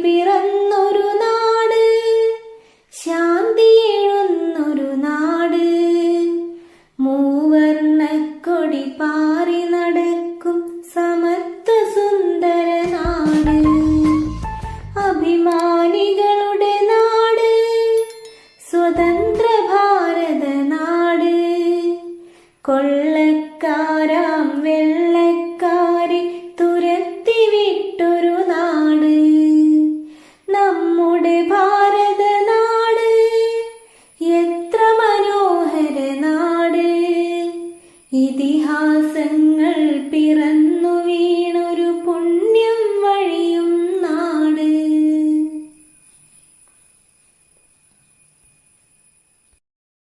പിറന്നൊരു നാട്, ശാന്തി എഴുന്നൊരു നാട്, മൂവർണ്ണക്കൊടി പാറി നടക്കും സമത്വ സുന്ദര നാട്, അഭിമാനികളുടെ നാട്, സ്വതന്ത്ര ഭാരത നാട്, കൊള്ളക്കാരാം വെള്ളക്കാരെ തുരത്തി വിട്ടൊരു നാട്, നമ്മുടെ